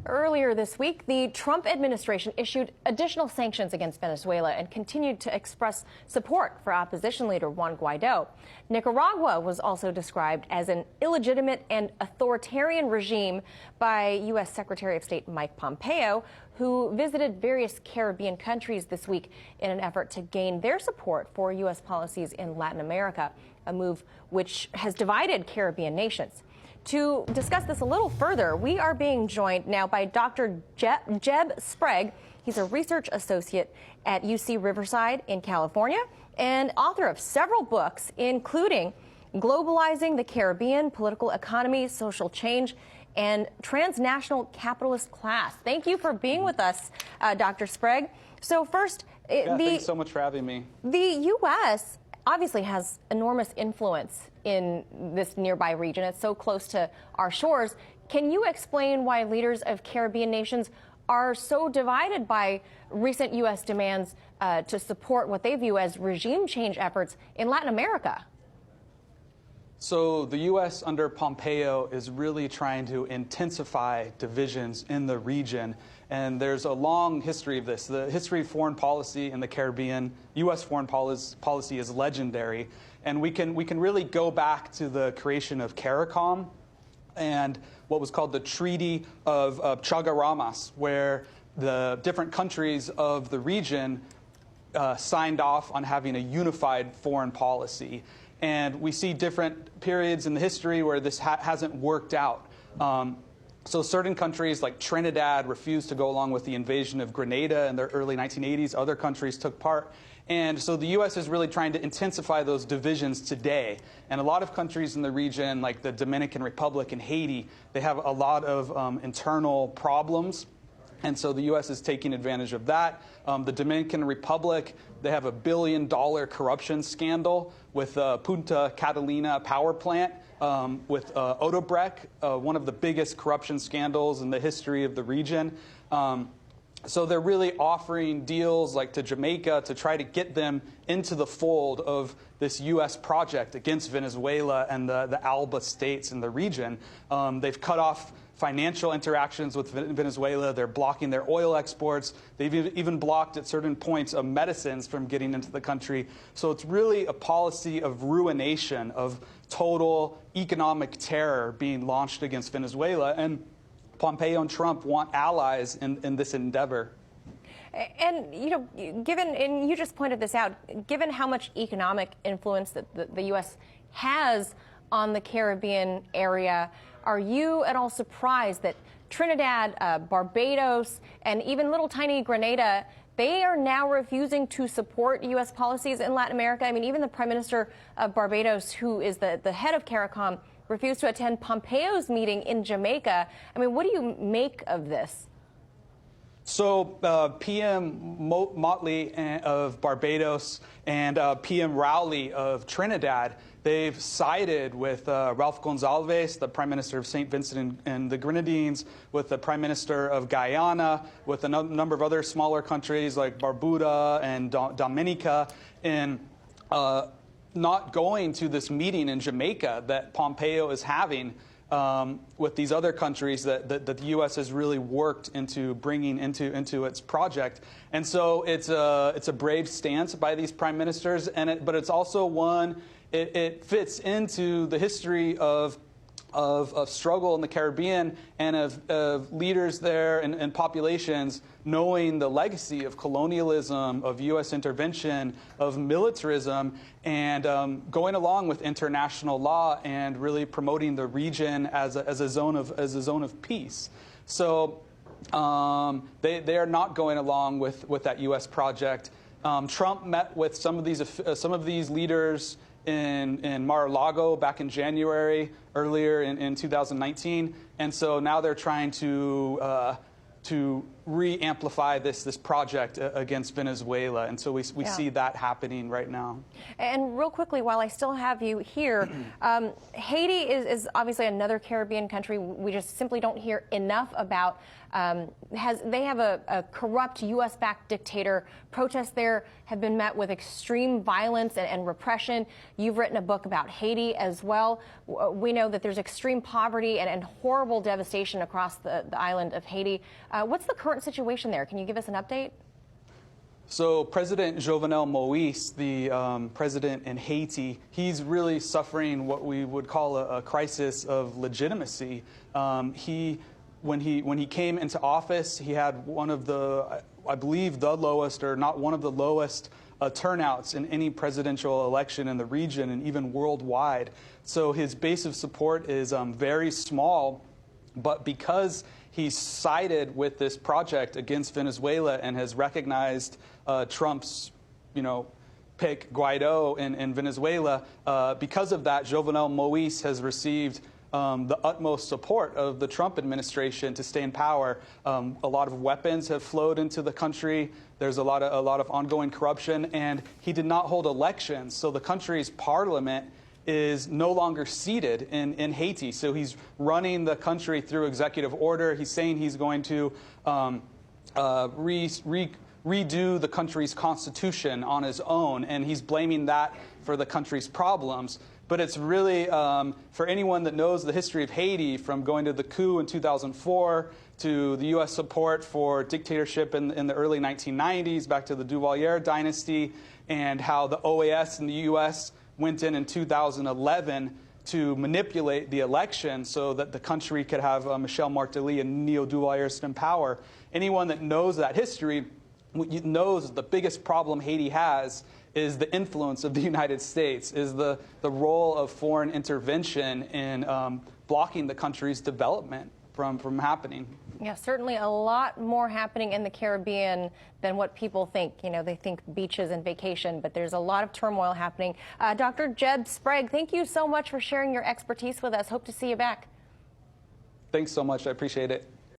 Earlier this week, the Trump administration issued additional sanctions against Venezuela and continued to express support for opposition leader Juan Guaido. Nicaragua was also described as an illegitimate and authoritarian regime by U.S. Secretary of State Mike Pompeo, who visited various Caribbean countries this week in an effort to gain their support for U.S. policies in Latin America, a move which has divided Caribbean nations. To discuss this a little further, we are being joined now by Dr. Jeb Sprague. He's a research associate at UC Riverside in California and author of several books, including Globalizing the Caribbean, Political Economy, Social Change, and Transnational Capitalist Class. Thank you for being with us, Dr. Sprague. So first, thanks so much for having me. The U.S. obviously has enormous influence in this nearby region. It's so close to our shores. Can you explain why leaders of Caribbean nations are so divided by recent U.S. demands to support what they view as regime change efforts in Latin America? So the U.S. under Pompeo is really trying to intensify divisions in the region. And there's a long history of this. The history of foreign policy in the Caribbean, U.S. foreign policy is legendary. And we can really go back to the creation of CARICOM and what was called the Treaty of Chaguaramas, where the different countries of the region signed off on having a unified foreign policy. And we see different periods in the history where this hasn't worked out. So certain countries like Trinidad refused to go along with the invasion of Grenada in the early 1980s. Other countries took part. And so the U.S. is really trying to intensify those divisions today. And a lot of countries in the region, like the Dominican Republic and Haiti, they have a lot of internal problems. And so the U.S. is taking advantage of that. The Dominican Republic, they have $1 billion corruption scandal with Punta Catalina power plant, with Odebrecht, one of the biggest corruption scandals in the history of the region. So they're really offering deals like to Jamaica to try to get them into the fold of this U.S. project against Venezuela and the ALBA states in the region. They've cut off financial interactions with Venezuela. They're blocking their oil exports. They've even blocked at certain points medicines from getting into the country. So it's really a policy of ruination, of total economic terror being launched against Venezuela. And Pompeo and Trump want allies in this endeavor. And, you know, and you just pointed this out, given how much economic influence that the U.S. has on the Caribbean area, are you at all surprised that Trinidad, Barbados, and even little tiny Grenada, they are now refusing to support U.S. policies in Latin America? I mean, even the Prime Minister of Barbados, who is the head of CARICOM, refused to attend Pompeo's meeting in Jamaica. I mean, what do you make of this? So PM Motley of Barbados and PM Rowley of Trinidad, they've sided with Ralph Gonsalves, the Prime Minister of St. Vincent and the Grenadines, with the Prime Minister of Guyana, with a number of other smaller countries like Barbuda and Dominica, in not going to this meeting in Jamaica that Pompeo is having with these other countries that the U.S. has really worked into bringing into its project. And so it's a brave stance by these prime ministers, but it's also one, it fits into the history of struggle in the Caribbean and of leaders there and populations knowing the legacy of colonialism, of U.S. intervention, of militarism, and going along with international law and really promoting the region as a zone of peace. So they are not going along with that U.S. project. Trump met with some of these leaders in Mar-a-Lago back in January, earlier in 2019, and so now they're trying to re-amplify this project against Venezuela. And so we see that happening right now. And real quickly, while I still have you here, Haiti is obviously another Caribbean country we just simply don't hear enough about. They have a corrupt U.S.-backed dictator. Protests there have been met with extreme violence and repression. You've written a book about Haiti as well. We know that there's extreme poverty and horrible devastation across the island of Haiti. What's the current situation there? Can you give us an update? So President Jovenel Moïse, the president in Haiti, he's really suffering what we would call a crisis of legitimacy. When he came into office, he had one of the, I believe, the lowest, or not one of the lowest turnouts in any presidential election in the region and even worldwide. So his base of support is very small, but because he sided with this project against Venezuela and has recognized Trump's, pick, Guaido in Venezuela, because of that, Jovenel Moïse has received the utmost support of the Trump administration to stay in power. A lot of weapons have flowed into the country. There's a lot of ongoing corruption, and he did not hold elections. So the country's parliament is no longer seated in Haiti. So he's running the country through executive order. He's saying he's going to redo the country's constitution on his own, and he's blaming that for the country's problems. But it's really, for anyone that knows the history of Haiti, from going to the coup in 2004 to the U.S. support for dictatorship in the early 1990s, back to the Duvalier dynasty, and how the OAS in the U.S. went in 2011 to manipulate the election so that the country could have Michel Martelly and neo-Duvaliers in power. Anyone that knows that history knows the biggest problem Haiti has is the influence of the United States, is the role of foreign intervention in blocking the country's development from happening. Yeah, certainly a lot more happening in the Caribbean than what people think. They think beaches and vacation, but there's a lot of turmoil happening. Dr. Jeb Sprague, thank you so much for sharing your expertise with us. Hope to see you back. Thanks so much. I appreciate it.